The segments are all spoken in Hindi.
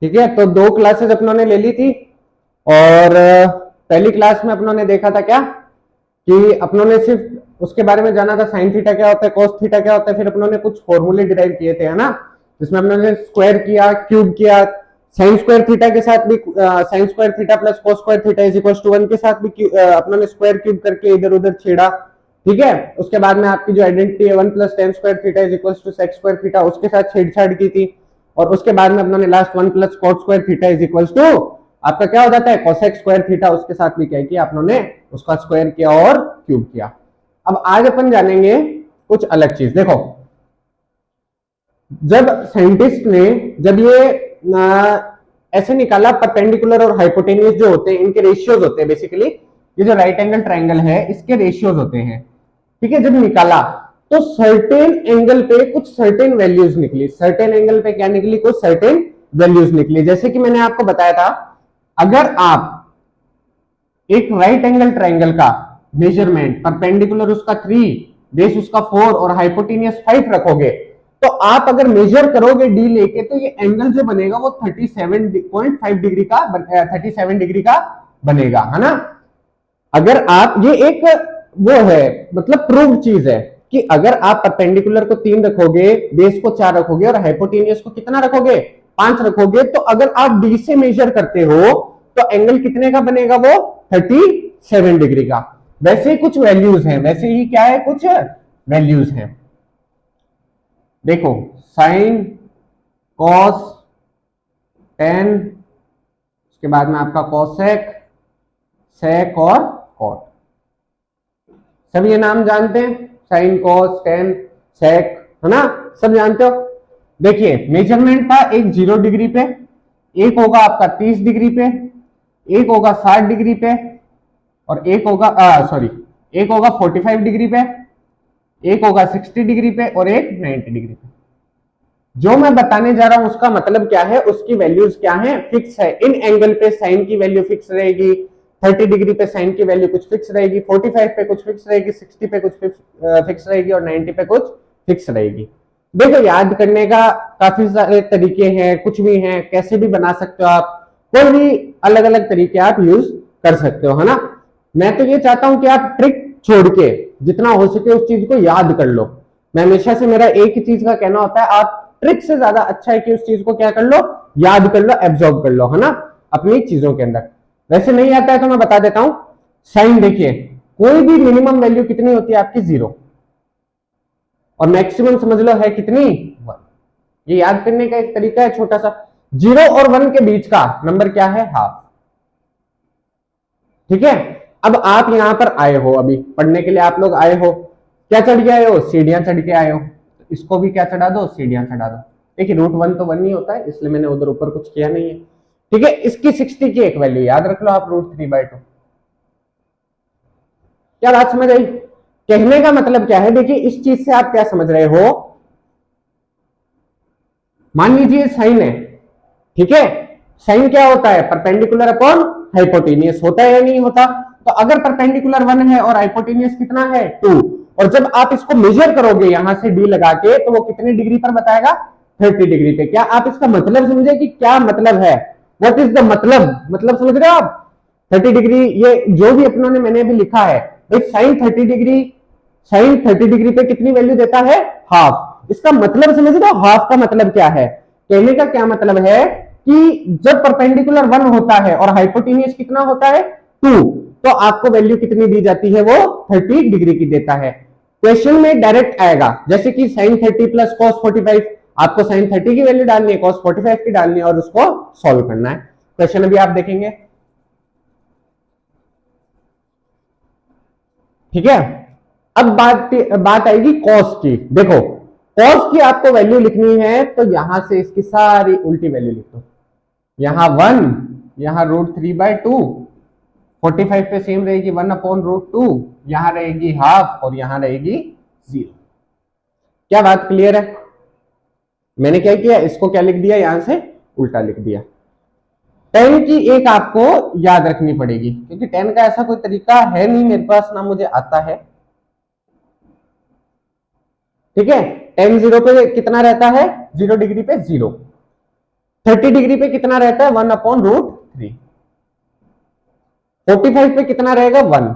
ठीक है, तो 2 क्लासेस अपनों ने ले ली थी और पहली क्लास में अपनों ने देखा था क्या कि अपनों ने सिर्फ उसके बारे में जाना था साइन थीटा क्या होता है, कॉस थीटा क्या होता है, फिर अपनों ने कुछ फॉर्मूले डिराइव किए थे, है ना, जिसमें अपनों ने स्क्वायर किया, क्यूब किया, साइन स्क्वायर थीटा के साथ भी sine square theta plus cos square theta is equal to 1 के साथ भी अपनों ने स्क्वायर क्यूब करके इधर उधर छेड़ा। ठीक है, उसके बाद में आपकी जो आइडेंटिटी है 1 plus tan square theta is equal to sec square theta, उसके साथ छेड़छाड़ की थी, और उसके बाद में अपनों ने last 1 plus cot square theta is equal to आपका क्या हो जाता है कोसेक स्क्वायर थीटा, उसके साथ भी क्या किया अपनों उसका स्क्वायर किया और क्यूब किया। अब आज अपन जानेंगे कुछ अलग चीज। देखो, जब साइंटिस्ट ने जब ये ऐसे निकाला परपेंडिकुलर और हाइपोटेन्यूस जो होते हैं इनके रेशियोज होते हैं, बेसिकली ये जो राइट एंगल ट्राइंगल है इसके रेशियोज होते हैं। ठीक है, जब निकाला तो सर्टेन एंगल पे कुछ सर्टेन वैल्यूज निकली, सर्टेन एंगल पे क्या निकली, कुछ सर्टेन वैल्यूज निकली। जैसे कि मैंने आपको बताया था, अगर आप एक राइट एंगल ट्राइंगल का मेजरमेंट परपेंडिकुलर उसका 3, बेस उसका 4 और हाइपोटेनियस 5 रखोगे, तो आप अगर मेजर करोगे डी लेके तो ये एंगल जो बनेगा वो 37.5 डिग्री का 37 डिग्री का बनेगा, है ना। अगर आप ये एक वो है मतलब प्रूव चीज है कि अगर आप परपेंडिकुलर को 3 रखोगे, बेस को 4 रखोगे और हाइपोटेनियस को कितना रखोगे 5 रखोगे, तो अगर आप डी से मेजर करते हो तो एंगल कितने का बनेगा, वो 37 डिग्री का। वैसे ही कुछ वैल्यूज हैं, वैसे ही क्या है कुछ वैल्यूज हैं। देखो, साइन, कॉस, टेन, उसके बाद में आपका कॉसेक, सेक और कॉट, सब ये नाम जानते हैं, साइन, कॉस, टेन, सेक, है ना, सब जानते हो। देखिए, मेजरमेंट था एक 0 डिग्री पे, एक होगा आपका 30 डिग्री पे, एक होगा 60 डिग्री पे, और एक होगा एक होगा 45 डिग्री पे, एक होगा 60 डिग्री पे और एक 90 डिग्री पे। जो मैं बताने जा रहा हूं उसका मतलब क्या है, उसकी वैल्यूज क्या है, फिक्स है। इन एंगल पे साइन की वैल्यू फिक्स रहेगी, 30 डिग्री पे साइन की वैल्यू कुछ फिक्स रहेगी, 45 पे कुछ फिक्स रहेगी, 60 पे कुछ फिक्स रहेगी और 90 पे कुछ फिक्स रहेगी। देखो, याद करने का काफी सारे तरीके हैं, कुछ भी हैं, कैसे भी बना सकते हो आप, कोई भी अलग अलग तरीके आप यूज कर सकते हो, है ना। मैं तो ये चाहता हूं कि आप ट्रिक छोड़ के जितना हो सके उस चीज को याद कर लो। मैं हमेशा से मेरा एक ही चीज का कहना होता है, आप ट्रिक से ज्यादा अच्छा है कि उस चीज को क्या कर लो, याद कर लो, एब्जॉर्ब कर लो, है ना, अपनी चीजों के अंदर। वैसे नहीं आता है तो मैं बता देता हूं। साइन देखिए, कोई भी मिनिमम वैल्यू कितनी होती है आपकी 0, और मैक्सिमम समझ लो है कितनी 1। ये याद करने का एक तरीका है छोटा सा। 0 और 1 के बीच का नंबर क्या है, हाफ। ठीक है, अब आप यहां पर आए हो, अभी पढ़ने के लिए आप लोग आए हो, क्या चढ़ के आए हो, सीढ़ियां चढ़ के आए हो, इसको भी क्या चढ़ा दो, सीढ़ियां चढ़ा दो। देखिए, √1 तो 1 ही होता है, इसलिए मैंने उधर ऊपर कुछ किया नहीं है। ठीक है, इसकी 60 की एक वैल्यू याद रख लो आप, √3/2। क्या बात समझ आई? कहने का मतलब क्या है, देखिए इस चीज से आप क्या समझ रहे हो, मान लीजिए साइन है, ठीक है, साइन क्या होता है, परपेंडिकुलर अपॉन हाइपोटेनियस होता है या नहीं होता। तो अगर परपेंडिकुलर 1 है और हाइपोटेनियस कितना है 2, और जब आप इसको मेजर करोगे यहां से डी लगा के, तो वो कितने डिग्री पर बताएगा, 30 डिग्री पे। क्या आप इसका मतलब समझे कि क्या मतलब है, व्हाट इज द मतलब समझ रहे हो आप। 30 डिग्री, ये जो भी अपनों ने मैंने अभी लिखा है, साइन 30 डिग्री, साइन 30 डिग्री पे कितनी वैल्यू देता है, हाफ। इसका मतलब समझ रहे हो, हाफ का मतलब क्या है, कहने का क्या मतलब है कि जब परपेंडिकुलर 1 होता है और हाइपोटेनियस कितना होता है 2, तो आपको वैल्यू कितनी दी जाती है, वो 30 डिग्री की देता है। क्वेश्चन में डायरेक्ट आएगा, जैसे कि साइन 30 प्लस कॉस 45, आपको साइन 30 की वैल्यू डालनी है, कॉस 45 की डालनी है और उसको सॉल्व करना है। क्वेश्चन अभी आप देखेंगे, ठीक है। अब बात आएगी कॉस की। देखो, कॉस की आपको वैल्यू लिखनी है तो यहां से इसकी सारी उल्टी वैल्यू लिख दो, यहां 1, यहां √3/2, 45 पे सेम रहेगी 1/√2, यहां रहेगी हाफ और यहां रहेगी 0। क्या बात क्लियर है? मैंने क्या किया, इसको क्या लिख दिया, यहां से उल्टा लिख दिया। 10 की एक आपको याद रखनी पड़ेगी, क्योंकि 10 का ऐसा कोई तरीका है नहीं मेरे पास, ना मुझे आता है। ठीक है, 10 0 पे कितना रहता है, 0 डिग्री पे 0। 30 डिग्री पे कितना रहता है 1/√3। 45 पे कितना रहेगा 1,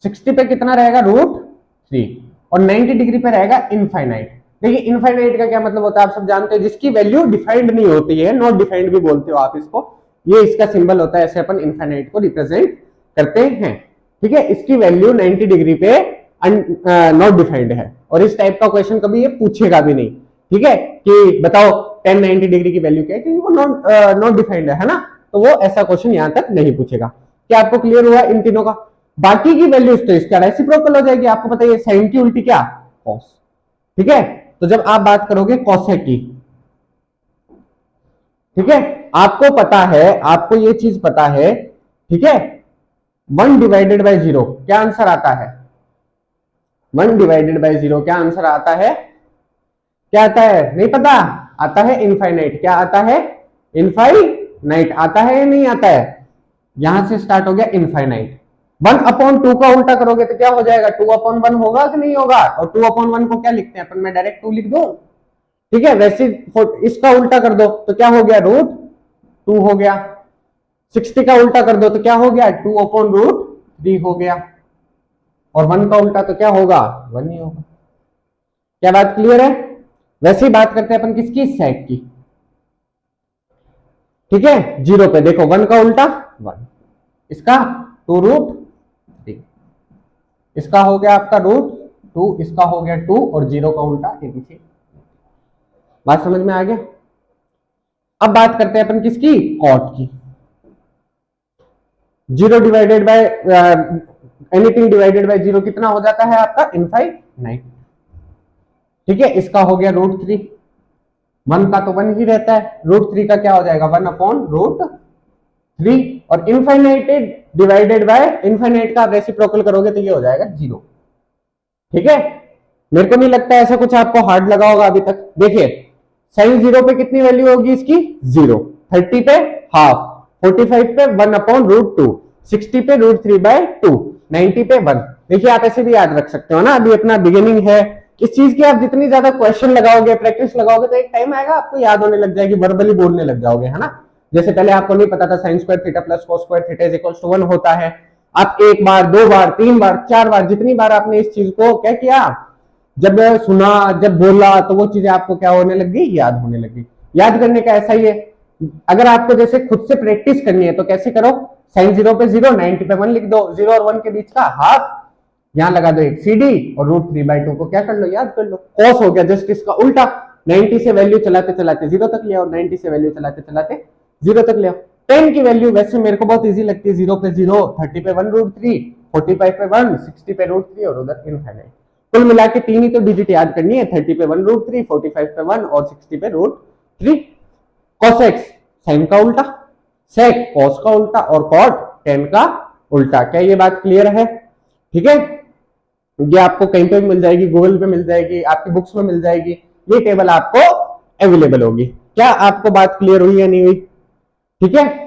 60 पे कितना रहेगा √3 और 90 डिग्री पे रहेगा इनफाइनाइट। देखिए इनफाइनाइट का क्या मतलब होता है आप सब जानते हैं, जिसकी वैल्यू डिफाइंड नहीं होती है, नॉट डिफाइंड भी बोलते हो आप इसको, ये इसका सिंबल होता है, ऐसे अपन इनफाइनाइट को रिप्रेजेंट करते हैं। ठीक है, इसकी वैल्यू 90 डिग्री पे नॉट डिफाइंड है और इस टाइप का क्वेश्चन कभी ये पूछेगा भी नहीं। ठीक है, कि बताओ 10 90 डिग्री की वैल्यू क्या है, क्योंकि वो नॉट डिफाइंड है ना, तो वो ऐसा क्वेश्चन यहां तक नहीं पूछेगा। क्या आपको क्लियर हुआ इन तीनों का? बाकी की वैल्यूज तो इसका रेसिप्रोकल हो जाएगी, आपको पता है साइन की उल्टी क्या कॉस। ठीक है, तो जब आप बात करोगे कॉसेक की, ठीक है, आपको पता है, आपको ये चीज पता है, ठीक है, 1/0 क्या आंसर आता है? 1/0 क्या आंसर आता है? क्या आता है? नहीं पता? आता है इनफाइनाइट। क्या आता है? इनफाइनाइट आता है या नहीं आता है? यहां से स्टार्ट हो गया इनफाइनाइट। 1/2 का उल्टा करोगे तो क्या हो जाएगा? 2/1 होगा कि नहीं होगा? और 2/1 को क्या लिखते हैं अपन? मैं डायरेक्ट 2 लिख दूं? ठीक है, वैसे इसका उल्टा कर दो तो क्या हो गया? √2 हो गया। 60 का उल्टा कर दो तो क्या हो गया? 2/√3 हो गया। और 1 का उल्टा तो क्या होगा? 1 ही होगा। क्या बात क्लियर है? वैसे ही बात करते हैं अपन किसकी? सेक की। ठीक है, 0 पे देखो 1 का उल्टा 1, इसका 2√3, इसका हो गया आपका √2, इसका हो गया 2 और 0 का उल्टा ABC। बात समझ में आ गया? अब बात करते हैं अपन किसकी? कॉट की। 0 divided by anything divided by 0 कितना हो जाता है आपका? इनफाइनाइट। ठीक है, इसका हो गया √3, 1 का तो 1 ही रहता है, √3 का क्या हो जाएगा? 1/√3 और इनफाइनाइटेड डिवाइडेड बाय इनफाइनाइट का रेसिप्रोकल करोगे तो ये हो जाएगा 0। ठीक है, मेरे को नहीं लगता ऐसा कुछ आपको हार्ड लगा होगा अभी तक। देखिए साइन 0 पे कितनी वैल्यू होगी इसकी? 0, 30 पे हाफ, 45 पे 1/√2, 60 पे √3/2, 90 पे 1। देखिए आप ऐसे भी याद रख सकते हो ना, अभी अपना बिगिनिंग है इस चीज की, आप जितनी ज्यादा क्वेश्चन लगाओगे, प्रैक्टिस लगाओगे, तो एक टाइम आएगा आपको याद होने लग जाएगी, वर्बली बोलने लग जाओगे, है ना। जैसे पहले आपको नहीं पता था sine square theta plus cos square theta is equals to 1 होता है, आप एक बार, दो बार, तीन बार, चार बार, जितनी बार आपने इस चीज को क्या किया, जब सुना, जब बोला, तो वो चीजें आपको क्या होने लग गई? याद होने लगी। याद करने का ऐसा ही है, अगर आपको जैसे खुद से प्रैक्टिस करनी है तो कैसे करो? साइन 0 पे 0, 90 पे 1 लिख दो, 0 और 1 के बीच का हाफ, यहां लगा दो एक CD और √3/2 को क्या कर लो? याद कर लो। कॉस हो गया जस्ट इसका उल्टा, 90 से वैल्यू चलाते चलाते 0 तक ले आओ, 90 से वैल्यू चलाते चलाते 0 तक ले आओ। 10 की वैल्यू वैसे मेरे को बहुत इजी लगती है, 0 पे 0, 30 पे 1√3, 45 पे 1, 60 पे √3 और उधर इनफाइनाइट। कुल मिला के 3 ही तो डिजिट याद करनी है, 30 पे 1√3, 45 पे 1 और 60 पे √3। कॉसेक्स साइन का उल्टा, सेक कॉस का उल्टा और कॉट टेन का उल्टा। क्या ये बात क्लियर है? ठीक है, ये आपको कहीं पे भी मिल जाएगी, गूगल पे मिल जाएगी, आपकी बुक्स में मिल जाएगी, ये टेबल आपको अवेलेबल होगी। क्या आपको बात क्लियर हुई या नहीं हुई? ठीक है,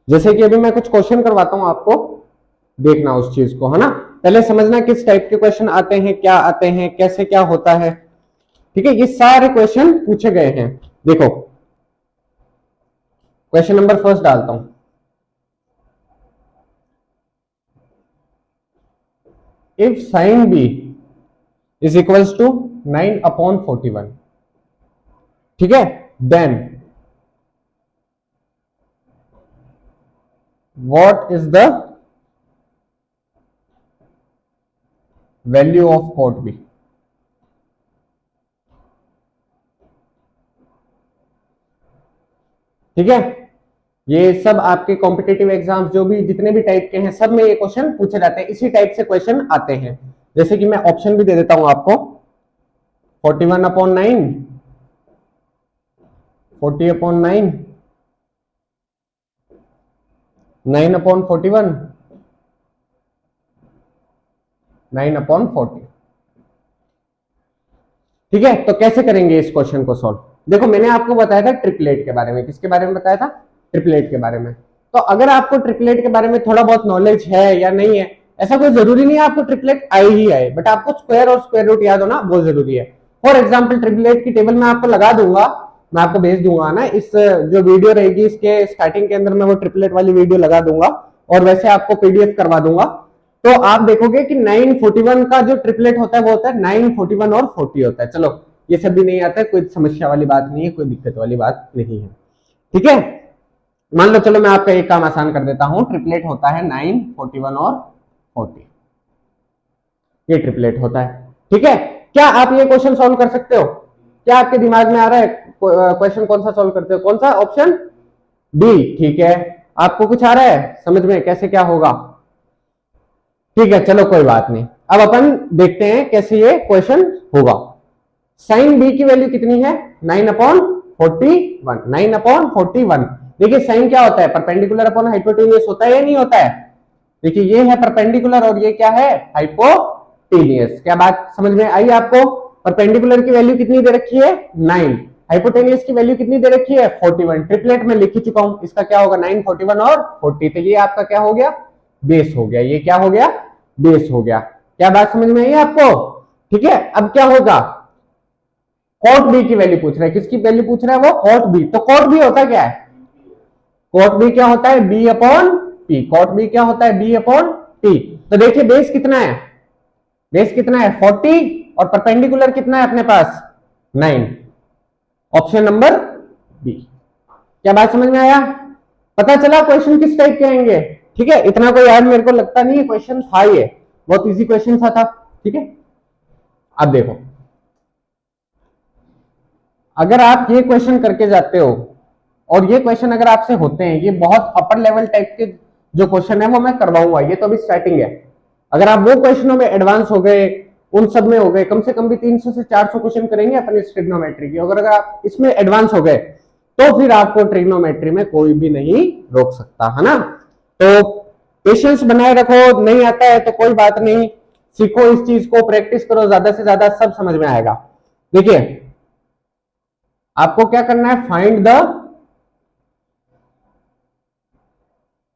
जैसे कि अभी मैं कुछ क्वेश्चन करवाता हूं आपको, देखना उस चीज को, है ना। पहले समझना किस टाइप के क्वेश्चन आते हैं, क्या आते हैं, कैसे क्या होता है। ठीक है, ये सारे क्वेश्चन पूछे गए हैं। देखो क्वेश्चन नंबर फर्स्ट डालता हूं, if sine B is equals to 9/41, ठीक है, then what is the value of cot B. ठीक है, ये सब आपके कॉम्पिटेटिव एग्जाम्स जो भी जितने भी टाइप के हैं, सब में ये क्वेश्चन पूछे जाते हैं, इसी टाइप से क्वेश्चन आते हैं। जैसे कि मैं ऑप्शन भी दे देता हूं आपको, 41/9, 40/9, 9/41, 9/40। ठीक है, तो कैसे करेंगे इस क्वेश्चन को सॉल्व? देखो मैंने आपको बताया था ट्रिपलेट के बारे में। किसके बारे में बताया था? ट्रिपलेट के बारे में। तो अगर आपको ट्रिपलेट के बारे में थोड़ा बहुत नॉलेज है या नहीं है, ऐसा कोई जरूरी नहीं है आपको ट्रिपलेट आए ही आए, बट आपको स्क्वायर और स्क्वायर रूट याद होना बहुत जरूरी है। फॉर एग्जाम्पल ट्रिपलेट की टेबल मैं आपको लगा दूंगा, मैं आपको भेज दूंगा ना, इस जो वीडियो रहेगी इसके स्टार्टिंग के अंदर मैं वो ट्रिपलेट वाली वीडियो लगा दूंगा, और वैसे आपको पीडीएफ करवा दूंगा। तो आप देखोगे कि 941 का जो ट्रिपलेट होता है वो होता है 941 और 40 होता है। चलो ये सब भी नहीं आता है, कोई समस्या वाली बात नहीं है, कोई दिक्कत वाली बात नहीं है। ठीक है, मान लो चलो मैं आपका एक काम आसान कर देता हूं, ट्रिपलेट होता है 941 और 40, ये ट्रिपलेट होता है। ठीक है, क्या आप ये क्वेश्चन सॉल्व कर सकते हो? क्या आपके दिमाग में आ रहा है क्वेश्चन कौन सा सॉल्व करते हो? कौन सा? Option D. ठीक है, आपको कुछ आ रहा है समझ में कैसे क्या होगा? ठीक है, चलो कोई बात नहीं। अब अपन देखते हैं कैसे ये क्वेश्चन होगा। साइन बी की वैल्यू कितनी है? 9/41। 9/41। देखिए साइन क्या होता है? परपेंडिकुलर अपॉन हाइपोटेन्यूज होता है या नहीं होता है? देखिए ये है परपेंडिकुलर और ये क्या है? हाइपोटेन्यूज। क्या बात समझ में आई आपको? परपेंडिकुलर की वैल्यू कितनी दे रखी है? 9। हाइपोटेन्यूज की वैल्यू कितनी दे रखी है? 41। ट्रिपलेट में लिख चुका हूं, इसका क्या होगा? 9, 41 और 40। तो ये आपका क्या हो गया? बेस हो गया। ये क्या हो गया? बेस हो गया। क्या बात समझ में आई आपको? ठीक है, अब क्या होगा? कॉट बी की वैल्यू पूछ रहा है। किसकी वैल्यू पूछ रहा है वो? Cot B. तो कॉट बी होता क्या है? कॉट बी क्या होता है? B upon P. Cot B क्या होता है? B upon P. तो देखिए बेस कितना है? बेस कितना है? 40, और परपेंडिकुलर कितना है अपने पास? 9। Option number B. क्या बात समझ में आया? पता चला क्वेश्चन किस टाइप के आएंगे? ठीक है, इतना कोई यार मेरे को लगता नहीं है क्वेश्चन था, ये बहुत इजी क्वेश्चन था। ठीक है, अब देखो अगर आप ये क्वेश्चन करके जाते हो और ये क्वेश्चन अगर आपसे होते हैं, ये बहुत अपर लेवल टाइप के जो क्वेश्चन है वो मैं करवाऊंगा, ये तो अभी स्टार्टिंग है। अगर आप वो क्वेश्चनों में एडवांस हो गए, उन सब में हो गए, कम से कम भी 300 से 400 क्वेश्चन करेंगे अपन ट्रिग्नोमेट्री की, अगर आप इसमें एडवांस हो गए तो फिर आपको ट्रिग्नोमेट्री में कोई भी नहीं रोक सकता, है ना। तो पेशेंस बनाए रखो, नहीं आता है तो कोई बात नहीं, सीखो इस चीज को, प्रैक्टिस करो ज्यादा से ज्यादा, सब समझ में आएगा। देखिए आपको क्या करना है? Find the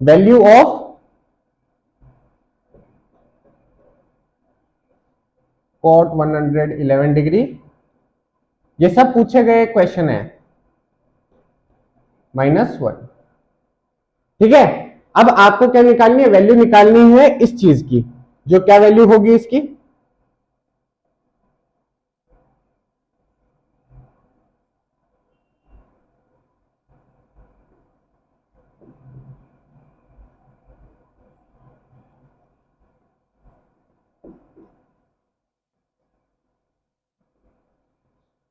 value of cot 111 degree. ये सब पूछे गए क्वेश्चन है, -1। ठीक है, अब आपको क्या निकालनी है? वैल्यू निकालनी है इस चीज की, जो क्या वैल्यू होगी इसकी?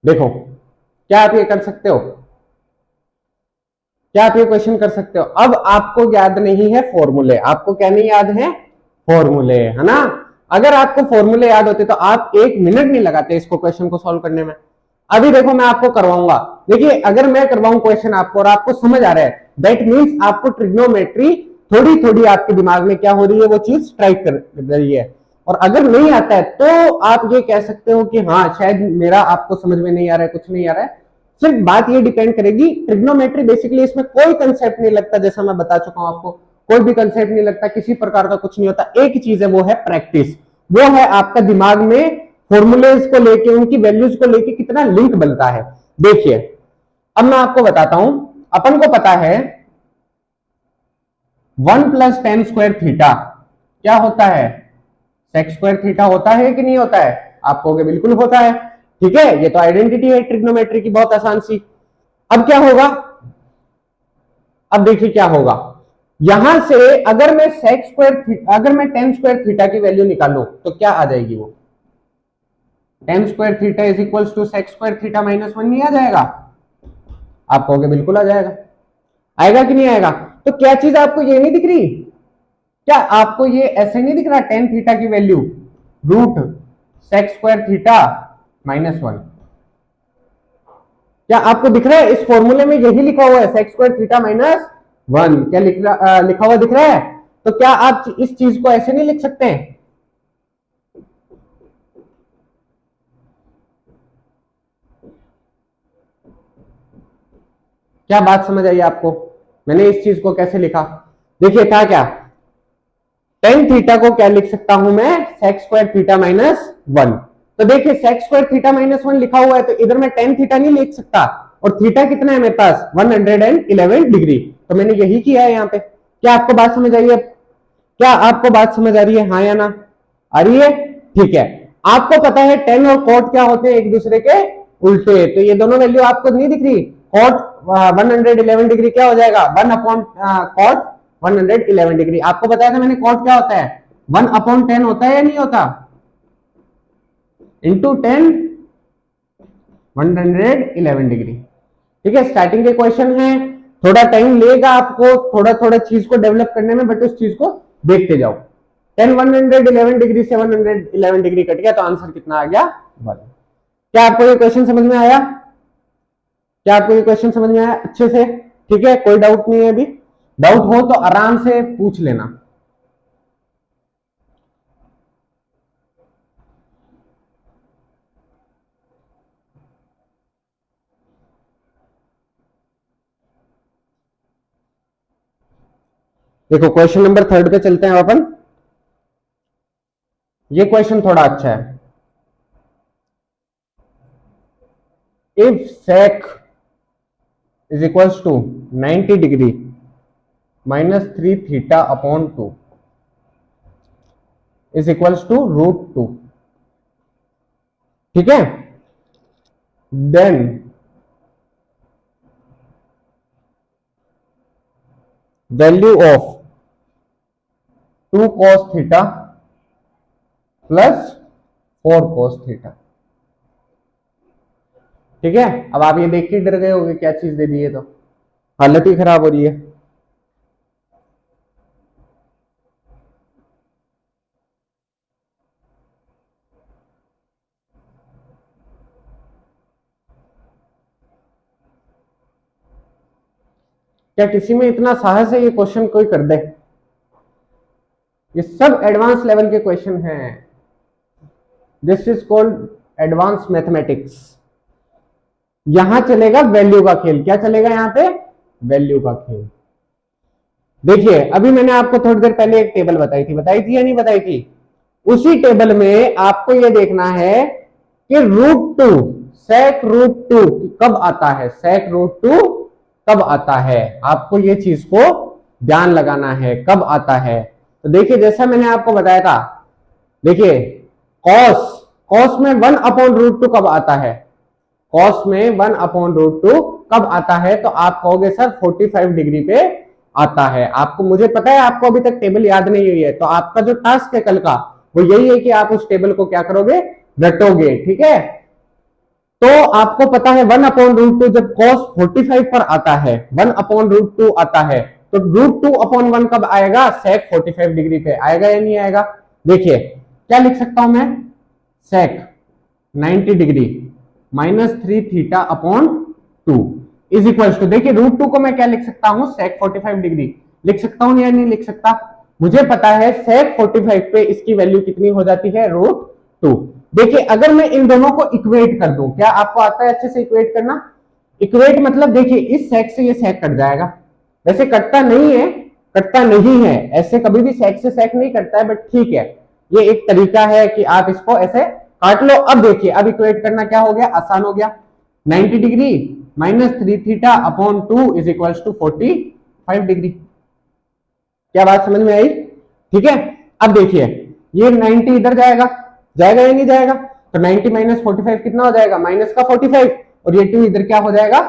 देखो क्या आप ये कर सकते हो? क्या आप ये क्वेश्चन कर सकते हो? अब आपको याद नहीं है फॉर्मूले, आपको क्या नहीं याद है? फॉर्मूले, है ना। अगर आपको फॉर्मूले याद होते तो आप 1 मिनट नहीं लगाते इसको क्वेश्चन को सॉल्व करने में। अभी देखो मैं आपको करवाऊंगा। देखिए अगर मैं करवाऊं क्वेश्चन आपको और आपको समझ आ रहा है, दैट मीन्स आपको ट्रिग्नोमेट्री थोड़ी थोड़ी आपके दिमाग में क्या हो रही है, वो चीज स्ट्राइक कर रही है। और अगर नहीं आता है तो आप ये कह सकते हो कि हाँ शायद मेरा आपको समझ में नहीं आ रहा है, कुछ नहीं आ रहा है। सिर्फ बात ये डिपेंड करेगी, ट्रिग्नोमेट्री बेसिकली इसमें कोई कंसेप्ट नहीं लगता, जैसा मैं बता चुका हूं आपको, कोई भी कंसेप्ट नहीं लगता, किसी प्रकार का कुछ नहीं होता। एक ही चीज है, वो है प्रैक्टिस, वो है आपका दिमाग में फॉर्मूलेज को लेके, उनकी वैल्यूज को लेके कितना लिंक बनता है। देखिए अब मैं आपको बताता हूं, अपन को पता है 1 + tan स्क्वायर थीटा क्या होता है? sec स्क्वायर थीटा होता है कि नहीं होता है? आप कहोगे बिल्कुल होता है। ठीक है, ये तो आइडेंटिटी है ट्रिग्नोमेट्री की, बहुत आसान सी। अब क्या होगा? अब देखिए क्या होगा, यहां से अगर मैं sec स्क्वायर, अगर मैं tan स्क्वायर थीटा की वैल्यू निकालूं तो क्या आ जाएगी? वो tan square theta is equal to sec square theta -1 नहीं आ जाएगा? आप कहोगे बिल्कुल आ जाएगा। आएगा कि नहीं आएगा? तो क्या चीज आपको ये नहीं दिख रही? क्या आपको ये ऐसे नहीं दिख रहा? tan थीटा की वैल्यू √sec स्क्वायर थीटा -1। क्या आपको दिख रहा है? इस फॉर्मूले में यही लिखा हुआ है, sec स्क्वायर थीटा -1। क्या लिखा हुआ दिख रहा है? तो क्या आप इस चीज को ऐसे नहीं लिख सकते? क्या बात समझ आई आपको? मैंने इस चीज को कैसे लिखा, देखिए था क्या, टेन थीटा को क्या लिख सकता हूं मैं, sec square theta minus one. तो देखिए sec square theta minus one लिखा हुआ है, तो इधर मैं टेन थीटा नहीं लिख सकता, और थीटा कितना है मेरे पास 111 डिग्री, तो मैंने यही किया है यहाँ पे। क्या आपको बात समझ आई है? क्या आपको बात समझ आ रही है, हाँ या ना? आ रही है, ठीक है। आपको पता है टेन और कॉट क्या होते हैं, एक दूसरे के उल्टे, तो ये दोनों वैल्यू आपको नहीं दिख रही, कॉट 111 डिग्री क्या हो जाएगा, वन अपॉन कॉट 111 डिग्री। आपको बताया था मैंने कॉट क्या होता है, 1/10 होता है या नहीं होता, इंटू 10 111 डिग्री। ठीक है, स्टार्टिंग के क्वेश्चन है, थोड़ा टाइम लेगा आपको थोड़ा थोड़ा चीज को डेवलप करने में, बट उस चीज को देखते जाओ। 10 111 डिग्री से 111 डिग्री कट गया, तो आंसर कितना आ गया, 1। क्या आपको ये क्वेश्चन समझ में आया? क्या आपको ये क्वेश्चन समझ में आया अच्छे से? ठीक है, कोई डाउट नहीं है अभी? डाउट हो तो आराम से पूछ लेना। देखो क्वेश्चन नंबर 3 पे चलते हैं अपन। ये क्वेश्चन थोड़ा अच्छा है। If sec is equals to 90 degree minus 3 theta upon 2 is equals to √2, ठीक है, then value of 2 cos theta plus 4 cos theta. ठीक है, अब आप ये देख के डर गए होंगे क्या चीज दे दी है, तो हालत ही खराब हो रही है। क्या किसी में इतना साहस है ये क्वेश्चन कोई कर दे? ये सब एडवांस लेवल के क्वेश्चन हैं, this is called advance mathematics. यहां चलेगा वैल्यू का खेल। क्या चलेगा यहां पे? वैल्यू का खेल। देखिए अभी मैंने आपको थोड़ी देर पहले एक टेबल बताई थी या नहीं बताई थी? उसी टेबल में आपको यह देखना है कि √2 सेक √2 कब आता है, सेक √2 कब आता है, आपको ये चीज को ध्यान लगाना है कब आता है। तो देखिए जैसा मैंने आपको बताया था, देखिए कॉस कॉस में 1/√2 कब आता है, कॉस में 1/√2 कब आता है, तो आप कहोगे सर 45 डिग्री पे आता है। आपको, मुझे पता है आपको अभी तक टेबल याद नहीं हुई है, तो आपका जो टास्क है कल का वो यही है कि आप उस टेबल को क्या करोगे, रटोगे। ठीक है, तो आपको पता है 1/√2 जब cos 45 पर आता है, 1/√2 आता है, तो √2/1 कब आएगा, sec 45 डिग्री पे आएगा या नहीं आएगा? देखिए क्या लिख सकता हूं मैं, sec 90 degree -3 theta upon 2 is equal to, देखिए √2 को मैं क्या लिख सकता हूं, sec 45 डिग्री लिख सकता हूं या नहीं लिख सकता? मुझे पता है sec 45 पे इसकी वैल्यू कितनी हो जाती है, √2। देखिए अगर मैं इन दोनों को इक्वेट कर दूं, क्या आपको आता है अच्छे से इक्वेट करना? इक्वेट मतलब देखिए इस सेक से ये सेक कट जाएगा, वैसे कटता नहीं है, कटता नहीं है, ऐसे कभी भी सेक से सेक नहीं कटता है, बट ठीक है ये एक तरीका है कि आप इसको ऐसे काट लो। अब देखिए अब इक्वेट करना क्या हो गया, आसान हो गया, 90 degree -3 theta upon 2 is equal to 45 degree. क्या बात समझ में आई? ठीक है, अब देखिए ये 90 इधर जाएगा, जाएगा या नहीं जाएगा, तो 90 - 45 कितना हो जाएगा, माइनस का 45, और ये 2 इधर क्या हो जाएगा,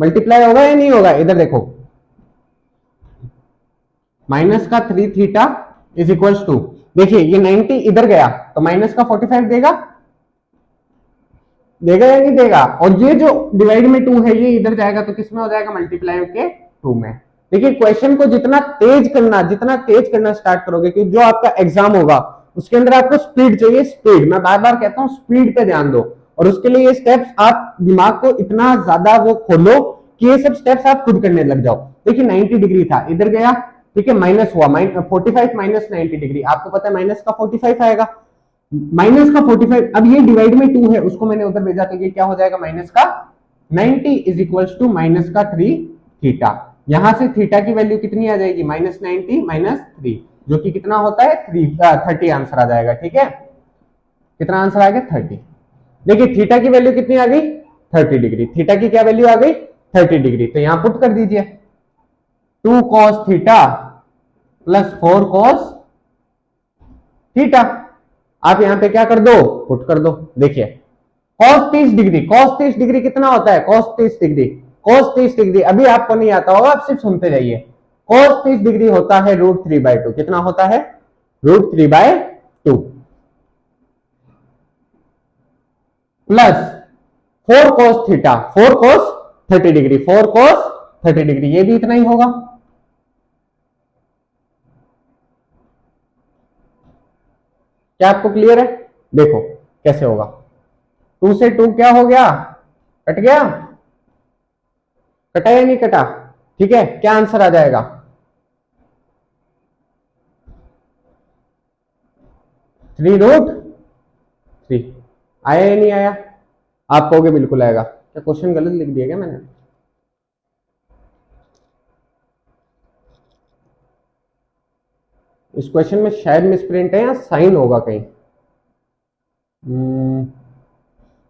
मल्टीप्लाई होगा या नहीं होगा? इधर देखो माइनस का 3 थीटा इज इक्वल टू, देखिए ये 90 इधर गया तो माइनस का 45 देगा, देगा या नहीं देगा, और ये जो डिवाइड में 2 है ये इधर जाएगा तो किसमें हो जाएगा, मल्टीप्लाई के 2 में। देखिए क्वेश्चन को जितना तेज करना स्टार्ट करोगे, कि जो आपका एग्जाम होगा उसके अंदर आपको स्पीड चाहिए, स्पीड, मैं बार बार कहता हूं स्पीड पे ध्यान दो, और उसके लिए ये स्टेप्स आप दिमाग को इतना ज्यादा वो खोलो कि ये सब स्टेप्स आप खुद करने लग जाओ। देखिए 90 डिग्री था, इधर गया, ठीक है, माइनस हुआ, 45 माइनस 90 डिग्री, आपको पता है माइनस का 45 आएगा, माइनस का 45, अब ये डिवाइड में 2 है उसको मैंने उधर भेजा, तो ये क्या हो जाएगा, माइनस का 90 इज इक्वल्स टू माइनस का 3 थीटा। यहां से थीटा की वैल्यू कितनी आ जाएगी, -90 -3, जो कि कितना होता है 30 आंसर आ जाएगा। ठीक है, कितना आंसर आ गया 30। देखिए थीटा की वैल्यू कितनी आ गई 30 डिग्री, थीटा की क्या वैल्यू आ गई 30 डिग्री, तो यहां पुट कर दीजिए 2 cos theta plus 4 cos theta. आप यहां पे क्या कर दो, पुट कर दो। देखिए cos 30 डिग्री, cos 30 डिग्री कितना होता है, cos 30 डिग्री, cos 30 डिग्री अभी आपको नहीं आता होगा, आप सिर्फ सुनते जाइए। cos 30 डिग्री होता है √3/2। कितना होता है, √3/2 plus 4 cos theta, 4 cos 30 degree, 4 cos 30 degree, ये भी इतना ही होगा। क्या आपको क्लियर है, देखो कैसे होगा। 2 से 2 क्या हो गया, कट गया, कटा या नहीं कटा। ठीक है, क्या आंसर आ जाएगा 3√3। आया या नहीं आया, आप कहोगे बिल्कुल आएगा। क्या क्वेश्चन गलत लिख दिया क्या मैंने, इस क्वेश्चन में शायद मिसप्रिंट है या साइन होगा कहीं।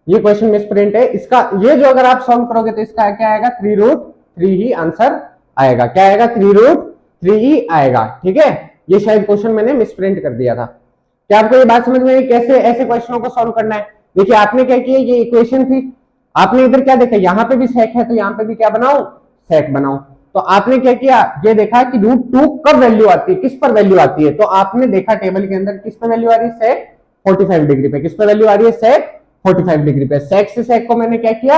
ये क्वेश्चन मिसप्रिंट है इसका, ये जो अगर आप सॉल्व करोगे तो इसका क्या आएगा 3√3 ही आंसर आएगा। क्या आएगा 3√3 ही आएगा। ठीक है, ये शायद क्वेश्चन मैंने मिसप्रिंट कर दिया था। क्या आपको ये बात समझ में आई कैसे ऐसे क्वेश्चनों को सॉल्व करना है। देखिए आपने क्या किया, ये इक्वेशन थी, आपने इधर क्या देखा, यहाँ पे भी सेक है तो यहाँ पे भी क्या बनाओ, सेक बनाओ। तो आपने क्या किया, ये देखा कि √2 कब वैल्यू आती है, किस पर वैल्यू आती है, तो आपने देखा टेबल के अंदर किस पर वैल्यू आ रही है, सेक 45 डिग्री पे। किस पर वैल्यू आ रही है, सेक 45 डिग्री पे। सेक से सेक को मैंने क्या किया,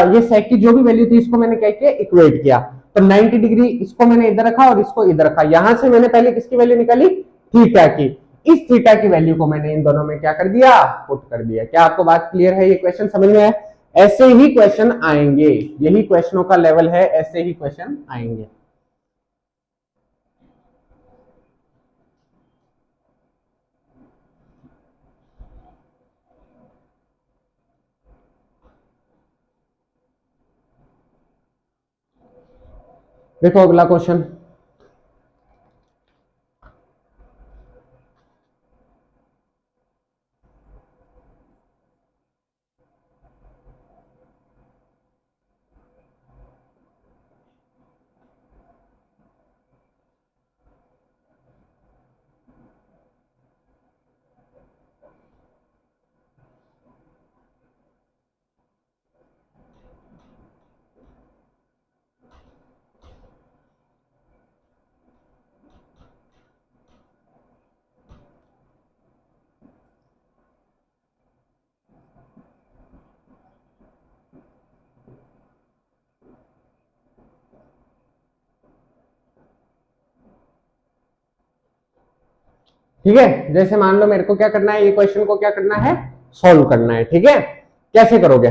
ये सेक की जो भी वैल्यू थी इसको मैंने क्या किया, इक्वेट किया। तो 90 डिग्री इसको मैंने इधर रखा और इसको इधर रखा। यहां से मैंने पहले किसकी वैल्यू निकाली, थीटा की। इस थीटा की वैल्यू को मैंने इन दोनों में क्या कर दिया, पुट कर दिया। क्या आपको बात क्लियर है, ये क्वेश्चन समझ में है। ऐसे ही क्वेश्चन आएंगे, यही क्वेश्चनों का लेवल है, ऐसे ही क्वेश्चन आएंगे। देखो अगला क्वेश्चन, ठीक है। जैसे मान लो मेरे को क्या करना है, ये क्वेश्चन को क्या करना है, सॉल्व करना है। ठीक है, कैसे करोगे।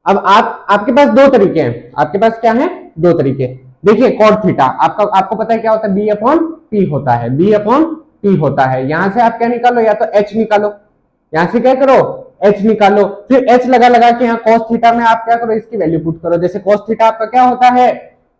अब आपके पास दो तरीके हैं, आपके पास क्या है, दो तरीके। देखिए कॉट थीटा आपको पता है क्या होता है, b/p होता है, b/p होता है। यहां से आप क्या निकालो, या तो h निकालो, यहां से क्या करो, h निकालो, फिर h लगा लगा के यहाँ cos थीटा में आप क्या करो, इसकी वैल्यू पुट करो। जैसे cos थीटा आपका क्या होता है,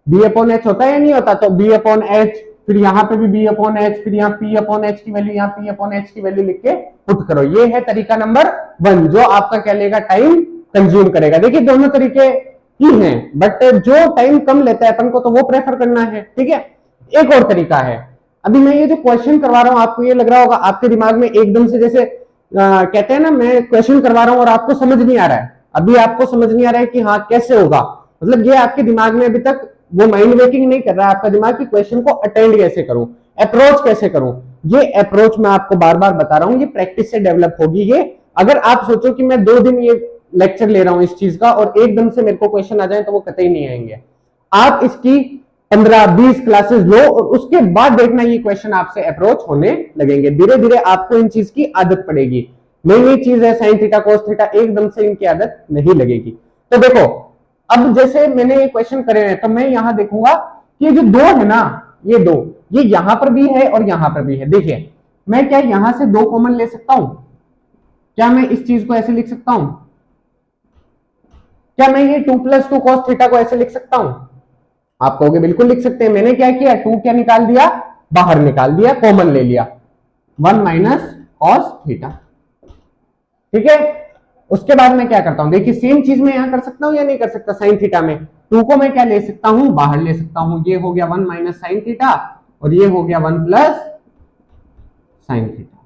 b/h होता है या नहीं होता, तो b/h, फिर यहाँ पे भी b/h, फिर यहाँ p/h की वैल्यू, यहाँ p/h की वैल्यू लिख के पुट करो। ये है तरीका नंबर 1, जो आपका क्या लेगा, टाइम कंज्यूम करेगा। देखिए दोनों तरीके ही हैं, बट जो टाइम कम लेता है अपन को तो वो प्रेफर करना है। ठीक है, एक और तरीका है। अभी मैं ये जो क्वेश्चन करवा रहा हूं, आपको ये लग रहा होगा आपके दिमाग में एकदम से, जैसे कहते हैं ना, मैं क्वेश्चन करवा रहा हूं और आपको समझ नहीं आ रहा है, अभी आपको समझ नहीं आ रहा है कि हाँ कैसे होगा, मतलब ये आपके दिमाग में अभी तक वो माइंड वेकिंग नहीं कर रहा है आपका दिमाग कि क्वेश्चन को अटेंड कैसे करूं, अप्रोच कैसे करूं। ये अप्रोच मैं आपको बार बार बता रहा हूं, ये प्रैक्टिस से डेवलप होगी। ये अगर आप सोचो कि मैं 2 दिन ये लेक्चर ले रहा हूं इस चीज का और एकदम से मेरे को क्वेश्चन आ जाए, तो वो कतई नहीं आएंगे। आप इसकी 15-20 क्लासेस लो और उसके बाद देखना ये क्वेश्चन आपसे अप्रोच होने लगेंगे। धीरे धीरे आपको इन चीज की आदत पड़ेगी। नई नई चीज है, साइन थीटा कोस थीटा, एकदम से इनकी आदत नहीं लगेगी। तो देखो अब जैसे मैंने ये क्वेश्चन करे हैं, तो मैं यहां देखूंगा कि ये जो दो है ना, ये दो, ये यहां पर भी है और यहां पर भी है। देखिए मैं क्या यहां से 2 कॉमन ले सकता हूं, क्या मैं इस चीज को ऐसे लिख सकता हूं, क्या मैं ये 2 + 2 cos थीटा को ऐसे लिख सकता हूं? आप कहोगे बिल्कुल लिख सकते हैं। मैंने क्या किया, 2 क्या निकाल दिया, बाहर निकाल दिया, कॉमन ले लिया, 1 - cos थीटा। ठीक है, उसके बाद मैं क्या करता हूं, देखिए सेम चीज मैं यहां कर सकता हूं या नहीं कर सकता। साइन थीटा में 2 को मैं क्या ले सकता हूं, बाहर ले सकता हूं। ये हो गया 1 - sin थीटा और ये हो गया 1 + sin थीटा।